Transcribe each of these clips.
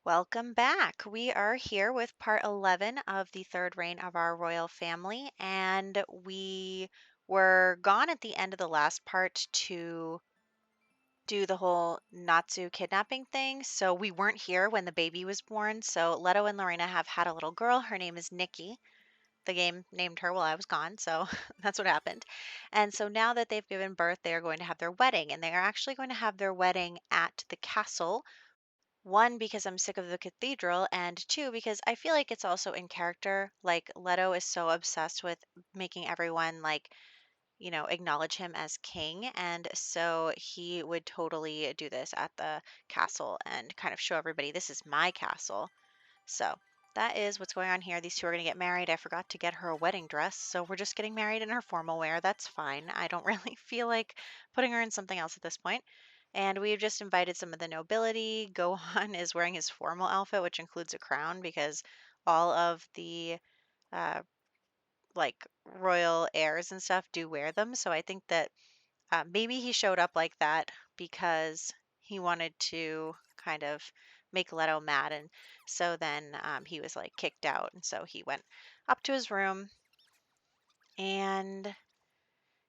Welcome back. We are here with part 11 of the third reign of our royal family, and we were gone at the end of the last part to do the whole Natsu kidnapping thing. So we weren't here when the baby was born. So Leto and Lorena have had a little girl. Her name is Nikki. The game named her while I was gone, so that's what happened. And so now that they've given birth, they are going to have their wedding, and they are actually going to have their wedding at the castle. One, because I'm sick of the cathedral, and two, because I feel like it's also in character. Like, Leto is so obsessed with making everyone, like, acknowledge him as king. And so he would totally do this at the castle and kind of show everybody this is my castle. So that is what's going on here. These two are going to get married. I forgot to get her a wedding dress. So we're just getting married in her formal wear. That's fine. I don't really feel like putting her in something else at this point. And we've just invited some of the nobility. Gohan is wearing his formal outfit, which includes a crown because all of the uh, like royal heirs and stuff do wear them. So I think that maybe he showed up like that because he wanted to kind of make Leto mad. And so then he was like kicked out. And so he went up to his room. And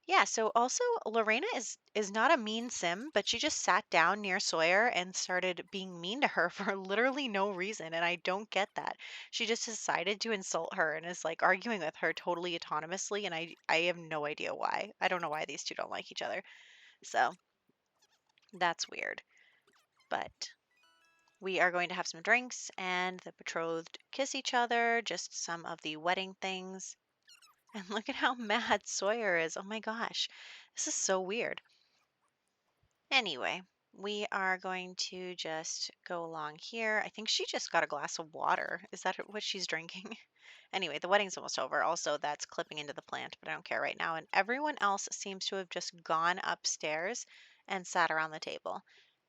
yeah, so also Lorena is not a mean sim, but she just sat down near Sawyer and started being mean to her for literally no reason, and I don't get that. She just decided to insult her and is like arguing with her totally autonomously, and I have no idea why. I don't know why these two don't like each other. So that's weird. But we are going to have some drinks and the betrothed kiss each other, just some of the wedding things. And look at how mad Sawyer is. Oh my gosh. This is so weird. Anyway, we are going to just go along here. I think she just got a glass of water. Is that what she's drinking? Anyway, the wedding's almost over. Also, that's clipping into the plant, but I don't care right now. And everyone else seems to have just gone upstairs and sat around the table.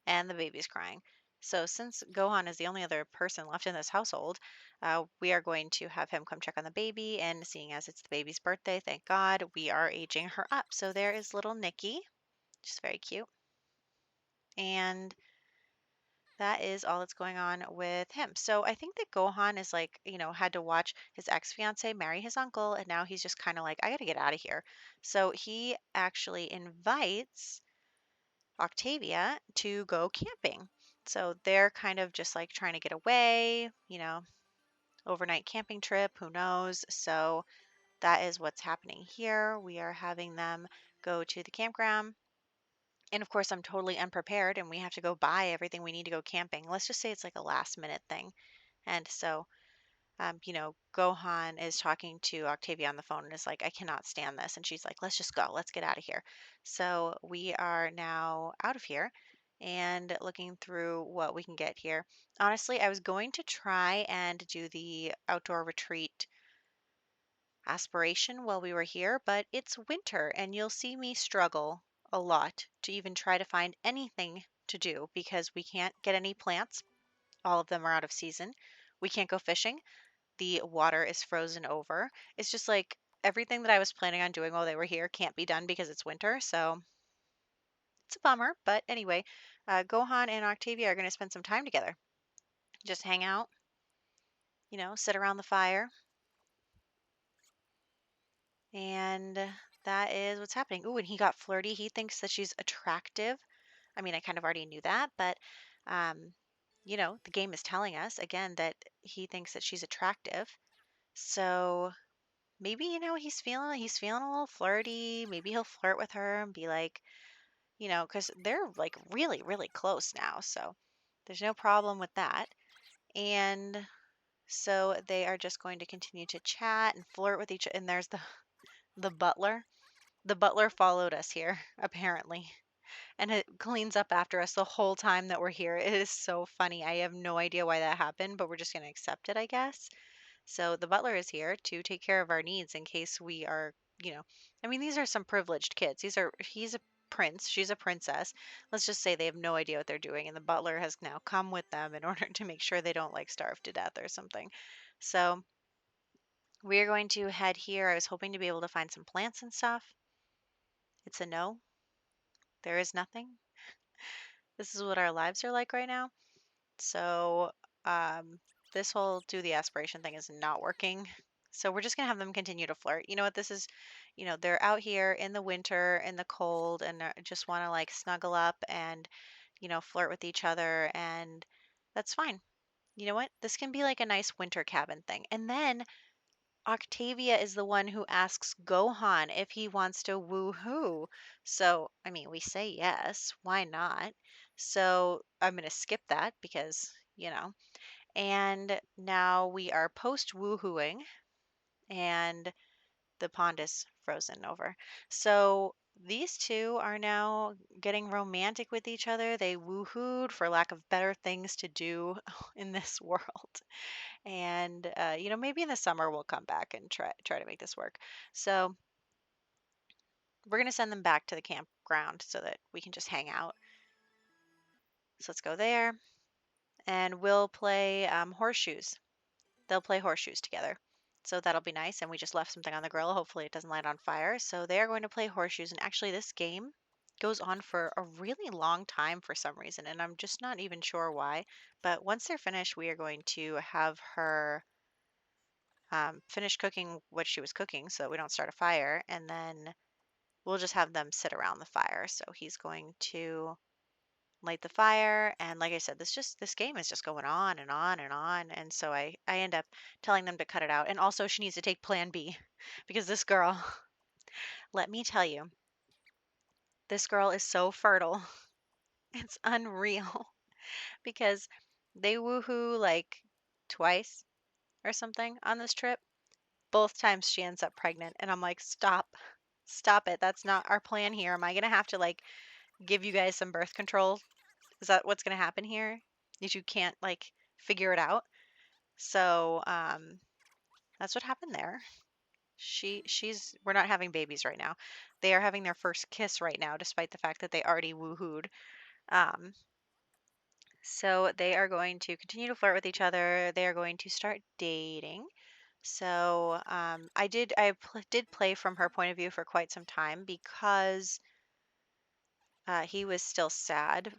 And the baby's crying. So, since Gohan is the only other person left in this household, we are going to have him come check on the baby. And seeing as it's the baby's birthday, thank God, we are aging her up. So, there is little Nikki, just very cute. And that is all that's going on with him. So I think that Gohan is like, had to watch his ex fiance marry his uncle, and now he's just kind of like, I got to get out of here. So he actually invites Octavia to go camping. So they're kind of just like trying to get away, overnight camping trip, who knows? So that is what's happening here. We are having them go to the campground. And of course, I'm totally unprepared and we have to go buy everything we need to go camping. Let's just say it's like a last minute thing. And so, Gohan is talking to Octavia on the phone and is like, I cannot stand this. And she's like, let's just go. Let's get out of here. So we are now out of here and looking through what we can get here. Honestly, I was going to try and do the outdoor retreat aspiration while we were here, but it's winter and you'll see me struggle a lot to even try to find anything to do because we can't get any plants. All of them are out of season. We can't go fishing. The water is frozen over. It's just like everything that I was planning on doing while they were here can't be done because it's winter. So it's a bummer. But anyway, Gohan and Octavia are going to spend some time together. Just hang out, sit around the fire, and that is what's happening. Ooh, and he got flirty. He thinks that she's attractive. I mean, I kind of already knew that, but um, the game is telling us again that he thinks that she's attractive. So maybe, he's feeling a little flirty. Maybe he'll flirt with her and be like, because they're like really, really close now. So there's no problem with that. And so they are just going to continue to chat and flirt with each other. And there's the butler. The butler followed us here, apparently, and it cleans up after us the whole time that we're here. It is so funny. I have no idea why that happened, but we're just going to accept it, I guess. So the butler is here to take care of our needs in case we are, I mean, these are some privileged kids. He's a prince, she's a princess. Let's just say they have no idea what they're doing, and the butler has now come with them in order to make sure they don't like starve to death or something. So we're going to head here. I was hoping to be able to find some plants and stuff. It's a no. There is nothing. This is what our lives are like right now. So um, this whole do the aspiration thing is not working. So we're just gonna have them continue to flirt. You know what? This is, they're out here in the winter, in the cold, and just want to like snuggle up and, flirt with each other, and that's fine. You know what? This can be like a nice winter cabin thing. And then Octavia is the one who asks Gohan if he wants to woo-hoo. So, I mean, we say yes. Why not? So I'm going to skip that because, and now we are post woohooing and the pond is frozen over. So these two are now getting romantic with each other. They woohooed for lack of better things to do in this world. And maybe in the summer we'll come back and try to make this work. So we're gonna send them back to the campground so that we can just hang out. So let's go there, and we'll play horseshoes. They'll play horseshoes together. So that'll be nice. And we just left something on the grill. Hopefully it doesn't light on fire. So they are going to play horseshoes. And actually, this game goes on for a really long time for some reason. And I'm just not even sure why. But once they're finished, we are going to have her finish cooking what she was cooking so that we don't start a fire. And then we'll just have them sit around the fire. So he's going to light the fire, and like I said, this game is just going on and on and on, and so I end up telling them to cut it out. And also she needs to take plan B because this girl, let me tell you, this girl is so fertile. It's unreal because they woohoo like twice or something on this trip. Both times she ends up pregnant, and I'm like, stop it, that's not our plan here. Am I gonna have to like give you guys some birth control? Is that what's gonna happen here? Is you can't like figure it out? So that's what happened there. She's we're not having babies right now. They are having their first kiss right now, despite the fact that they already woohooed. Um, so they are going to continue to flirt with each other. They are going to start dating. So did play from her point of view for quite some time because he was still sad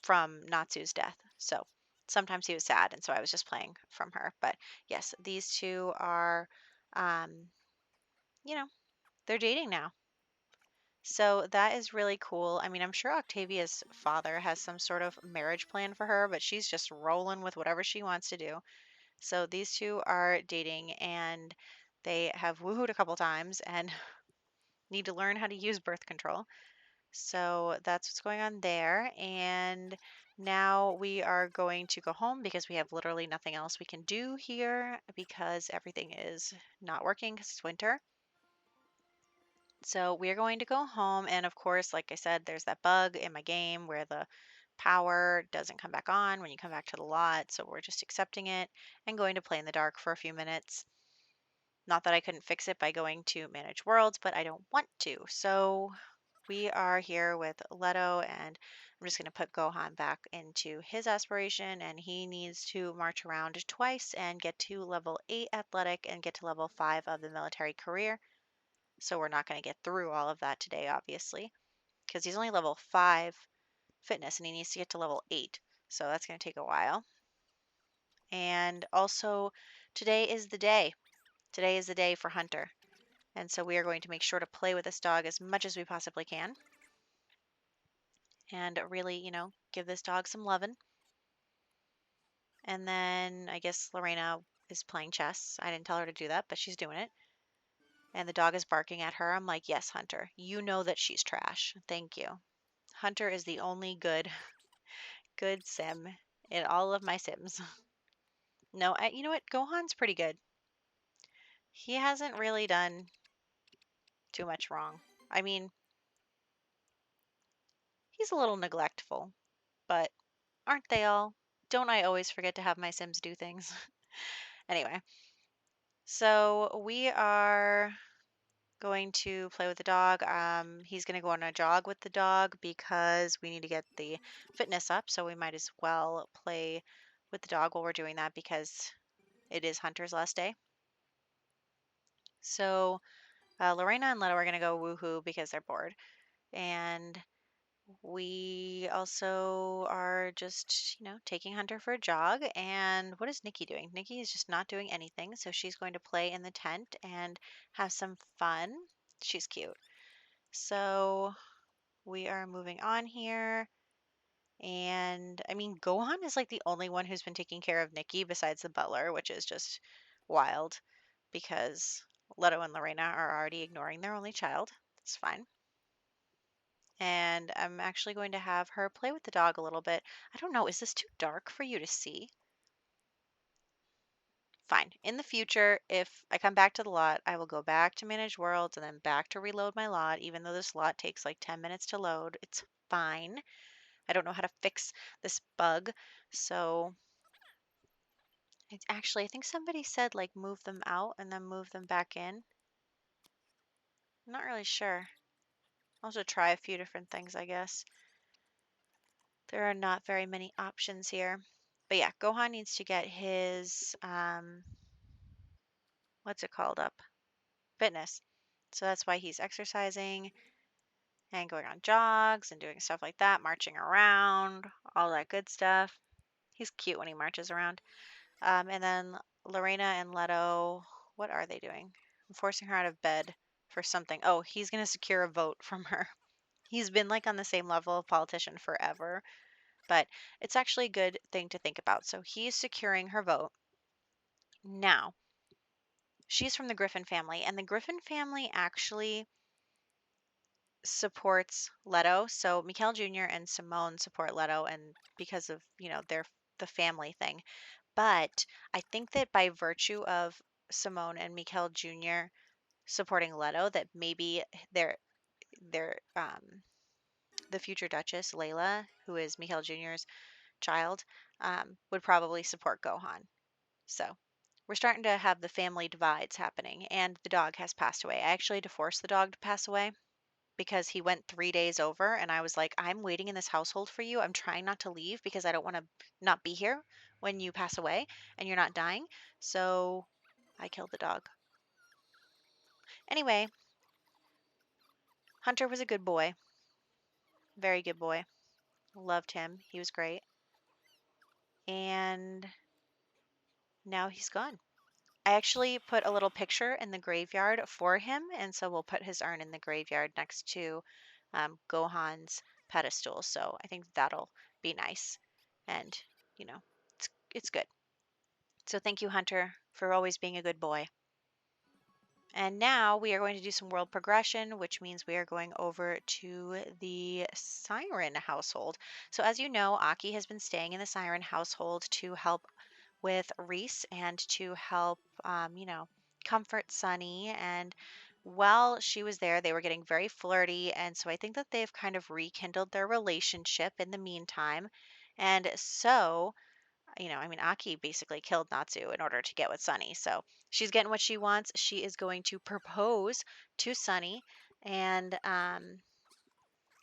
from Natsu's death. So sometimes he was sad, and so I was just playing from her. But yes, these two are, um, you know, they're dating now. So that is really cool. I mean, I'm sure Octavia's father has some sort of marriage plan for her, but she's just rolling with whatever she wants to do. So these two are dating, and they have woohooed a couple times and need to learn how to use birth control. So that's what's going on there. And now we are going to go home because we have literally nothing else we can do here because everything is not working because it's winter. So we are going to go home. And of course, like I said, there's that bug in my game where the power doesn't come back on when you come back to the lot. So we're just accepting it and going to play in the dark for a few minutes. Not that I couldn't fix it by going to manage worlds, but I don't want to. So we are here with Leto, and I'm just going to put Gohan back into his aspiration, and he needs to march around twice and get to level 8 athletic and get to level 5 of the military career. So we're not going to get through all of that today, obviously, because he's only level 5 fitness and he needs to get to level 8. So that's going to take a while. And also, today is the day. Today is the day for Hunter. And so we are going to make sure to play with this dog as much as we possibly can and really, give this dog some loving. And then I guess Lorena is playing chess. I didn't tell her to do that, but she's doing it. And the dog is barking at her. I'm like, yes, Hunter, you know that she's trash. Thank you. Hunter is the only good sim in all of my sims. No, you know what? Gohan's pretty good. He hasn't really done too much wrong. I mean, he's a little neglectful, but aren't they all? Don't I always forget to have my sims do things? Anyway, so we are going to play with the dog. He's going to go on a jog with the dog because we need to get the fitness up. So we might as well play with the dog while we're doing that because it is Hunter's last day. So Lorena and Leto are going to go woohoo because they're bored. And We also are just, taking Hunter for a jog. And what is Nikki doing? Nikki is just not doing anything. So she's going to play in the tent and have some fun. She's cute. So we are moving on here. And I mean, Gohan is like the only one who's been taking care of Nikki besides the butler, which is just wild because Leto and Lorena are already ignoring their only child. It's fine. And I'm actually going to have her play with the dog a little bit. I don't know, is this too dark for you to see? Fine. In the future, if I come back to the lot, I will go back to Manage Worlds and then back to reload my lot, even though this lot takes like 10 minutes to load. It's fine. I don't know how to fix this bug. So it's actually, I think somebody said like move them out and then move them back in. I'm not really sure. I'll also try a few different things, I guess. There are not very many options here. But yeah, Gohan needs to get his, what's it called up? Fitness. So that's why he's exercising and going on jogs and doing stuff like that, marching around, all that good stuff. He's cute when he marches around. And then Lorena and Leto, what are they doing? I'm forcing her out of bed for something. Oh, he's going to secure a vote from her. He's been like on the same level of politician forever, but it's actually a good thing to think about. So he's securing her vote. Now, she's from the Griffin family, and the Griffin family actually supports Leto. So Mikhail Jr. and Simone support Leto, and because of their the family thing. But I think that by virtue of Simone and Mikhail Jr. supporting Leto, that maybe their the future Duchess Layla, who is Mikhail Jr.'s child, would probably support Gohan. So we're starting to have the family divides happening, and the dog has passed away. I actually had to force the dog to pass away because he went 3 days over, and I was like, I'm waiting in this household for you. I'm trying not to leave because I don't want to not be here when you pass away and you're not dying. So I killed the dog. Anyway, Hunter was a good boy, very good boy. Loved him. He was great. And now he's gone. I actually put a little picture in the graveyard for him, and so we'll put his urn in the graveyard next to Gohan's pedestal. So I think that'll be nice, and it's good. So thank you, Hunter, for always being a good boy. And now we are going to do some world progression, which means we are going over to the Siren household. So as you know, Aki has been staying in the Siren household to help with Reese and to help, comfort Sunny. And while she was there, they were getting very flirty. And so I think that they've kind of rekindled their relationship in the meantime. And so I mean, Aki basically killed Natsu in order to get with Sunny. So she's getting what she wants. She is going to propose to Sunny, and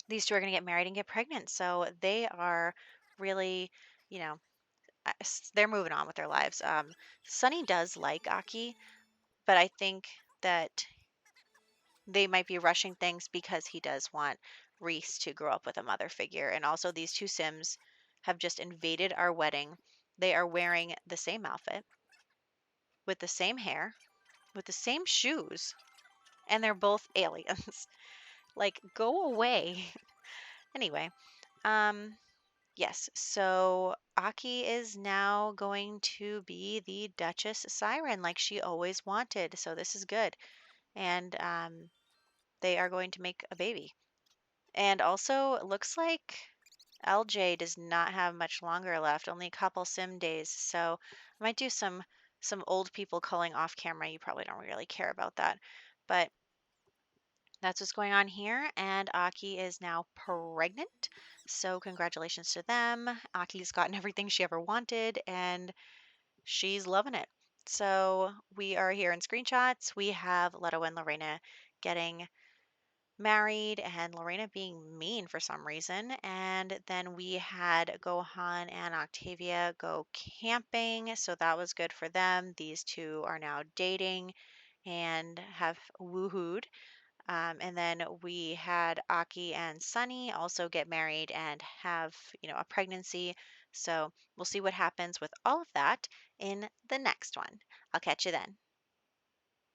these two are going to get married and get pregnant. So they are really, you know, they're moving on with their lives. Sunny does like Aki, but I think that they might be rushing things because he does want Reese to grow up with a mother figure. And also, these two Sims have just invaded our wedding. They are wearing the same outfit with the same hair, with the same shoes, and they're both aliens. Like, go away. Anyway, um, yes, so Aki is now going to be the Duchess Siren like she always wanted. So this is good. And they are going to make a baby. And also, it looks like LJ does not have much longer left, only a couple sim days. So I might do some old people calling off camera. You probably don't really care about that. But that's what's going on here. And Aki is now pregnant. So congratulations to them. Aki's gotten everything she ever wanted and she's loving it. So we are here in screenshots. We have Leto and Lorena getting married and Lorena being mean for some reason. And then we had Gohan and Octavia go camping. So that was good for them. These two are now dating and have woohooed. And then we had Aki and Sunny also get married and have, a pregnancy. So we'll see what happens with all of that in the next one. I'll catch you then.